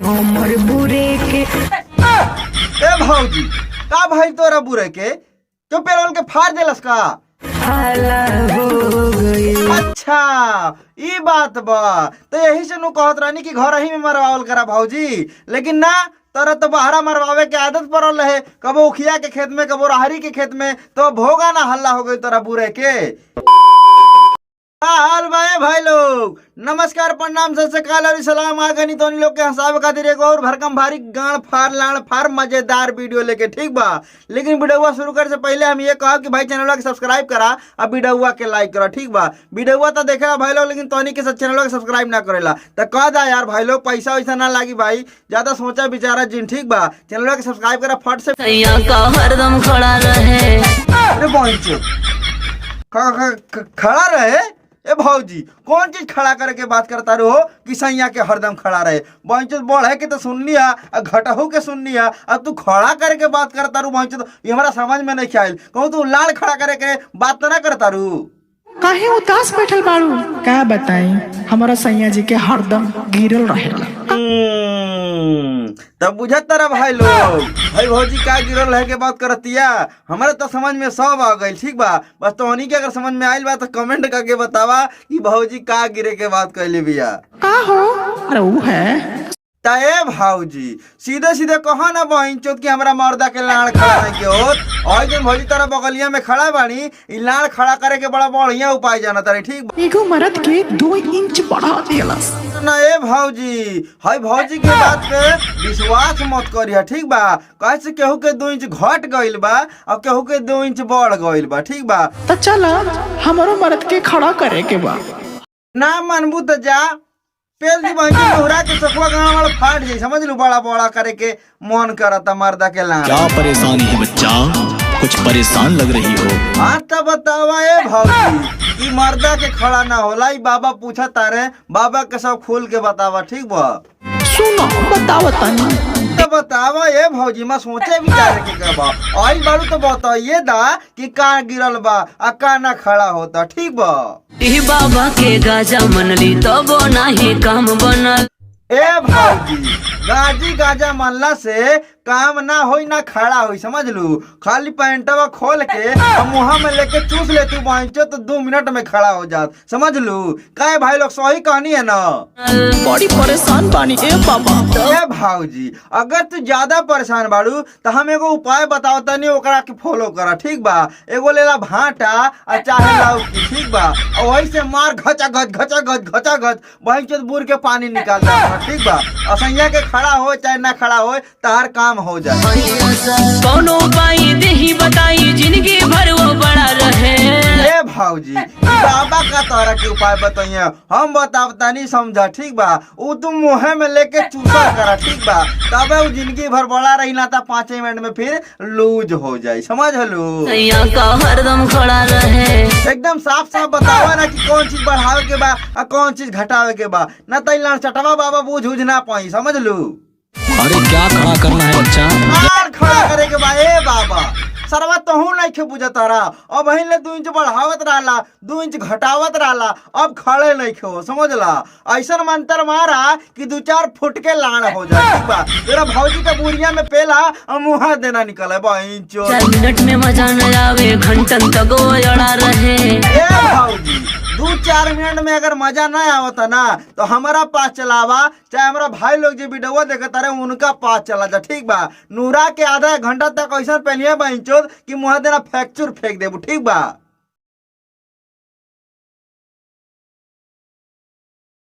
हमर बुरे के ए भौजी का भाई तोरा बुरे के क्यों पेरोल के फाड़ देलस का? हाला हो गई। अच्छा ई बात बा, तो यही से नु कहत रानी कि घर ही में मरवावल करा भौजी, लेकिन ना तोरा तो बहरा मरवावे के आदत पड़ल रहे, कबो उखिया के खेत में कबो राहरी के खेत में, तो भोगा ना हल्ला हो गई तोरा बुरे के। हाल भाई भाई लोग नमस्कार प्रणाम सत श्री अकाल और सलाम आ गनी तो लोग के हंसावे खातिर एक और भरकम भारी गाड़ फाड़ लाड़ फाड़ मजेदार वीडियो लेके, ठीक बा। लेकिन वीडियोवा शुरू करे से पहले हम ये कहब कि भाई चैनल के सब्सक्राइब करा और वीडियोवा के लाइक करा, ठीक बा। वीडियोवा तो देखेगा भाई लोग, लेकिन तोनी के चैनल के सब्सक्राइब ना करेला तो कह दा यार भाई लोग, पैसा वैसा ना लागी भाई, ज्यादा सोचा बिचारा जिन, ठीक बा। चैनल के सब्सक्राइब करा फट से। हरदम खड़ा रहे अरे खड़ा रहे ए भौजी, कौन चीज खड़ा करके बात करता रहो कि सैया के हरदम खड़ा रहे? बहनचोद बढ़े के तो सुन लिया और घटहू के सुन लिया, अब तू खड़ा करके बात करता रू बहनचोद, ये हमारा समझ में नहीं आयल। कहूँ तू लाड़ खड़ा करके बात तो ना करता रू? काहे उदास बैठल बाड़ू? का बताई, हमारा सैया जी के हरदम गिरल रहेला। तब बुझत तारा भाई लोग, भाई भौजी का गिरल रहे के बात करतिया, हमारे तो समझ में सब आ गई, ठीक बा। बस तोहनी के अगर समझ में आयल बा तो कमेंट करके बतावा कि भौजी का गिरे के बात कैले बिया। का हो? अरे वो है ताए भाऊजी सीधे सीधे कहा ना बहन चोत कि हमरा मर्दा के लाड़ खड़ा नहीं के होत, और जन भौजी तारा बगलिया में खड़ा बानी, इ लाड़ खड़ा करे के बड़ा बढ़िया उपाय जाना तारे, ठीक बा। एगो मर्द के 2 इंच बढ़ा देलस ना ए भौजी, हाय भौजी के बात पे विश्वास मत करिया, ठीक बा। कैसे केहू के 2 इंच घट गइल बा और केहू के 2 इंच बढ़ गइल बा, ठीक बा। तो चला हमारो मर्द के खड़ा करे के बा। ना मनबू तो जा पेल दी बहन लोहरा के सखुआ गांव वाला फाट जाई, समझ लू, बड़ा बड़ा करे के मन करता मर्दा के लाड़। क्या परेशानी है बच्चा, कुछ परेशान लग रही हो? हाँ तो बतावा ए भौजी कि मर्दा के खड़ा ना होला, बाबा पूछा तारे, बाबा के सब खोल के बतावा, ठीक बा। सुनो बताओ तनी, तो बतावा ए भौजी, मैं सोचे विचार के बा आई बारू तो बताइए दा कि का गिरल बा आ का ना खड़ा होता, ठीक बा। ई बाबा के गाजा मनली तबो नाही काम बनल। ए भौजी गाजी गाजा मनला से काम ना होई ना खड़ा होई, समझ लू। खाली पैंटवा खोल के मुँह में लेके चूस ले तू बहनचो तो 2 मिनट में खड़ा हो जात, समझ लू। काहे भाई लोग सही कहानी है ना? बड़ी परेशान बानी ए बाबा। ए भौजी अगर तू ज्यादा परेशान बाड़ू तो हम एगो उपाय बताओ तनी, ओकरा के फॉलो करा, ठीक बा। एगो लेला भाटा और चाहे लौकी, ठीक बा, और वही से मार घचा घच बहनचोद बुर के पानी निकाल दे, ठीक बा। असैया के खड़ा हो चाहे ना खड़ा हो तार काम हो जाए। कौनो उपाय देही बताई जिंदगी भर वो बड़ा रहे। ए भौजी बाबा का तोरा के उपाय बताइए, हम बतावता नहीं समझा, ठीक बा। वो तुम मुँह में लेके चूसा करा, ठीक बा, तब वो जिंदगी भर बड़ा रही ना था, 5 मिनट में फिर लूज हो जाए, समझ लो। सैया का हरदम खड़ा रहे। एकदम साफ साफ बतावा ना कि कौन चीज बढ़ावे के बा और कौन चीज घटावे के बा, ना तो चटवा बाबा बूझ ना पाई, समझ लू। अरे क्या खड़ा करना है बच्चा? मार खड़ा करे के बा ए बाबा, सरवा तहू नहीं खे बुझ तारा। अब ले 2 इंच बढ़ावत रहला, 2 इंच घटावत रहला, अब खड़े नहीं खे, समझला। ऐसा मंत्र मारा कि 2-4 फुट के लाड़ हो जाए, ठीक बा। तेरा भौजी का बुढ़िया में पेला और मुँह देना निकले बहन चो। 4 मिनट में मजा न आवे, घंटन तक वो जड़ा रहे। ए भौजी 2-4 मिनट में अगर मजा ना आवता ना तो हमारा पास चलावा, चाहे हमारा भाई लोग जो वीडियो देखता रहे उनका पास चला जा, ठीक बा। नूरा के आधा घंटा तक ऐसा पहले बहनचोद कि मुँह देना फ्रैक्चर फेंक देबू, ठीक बा।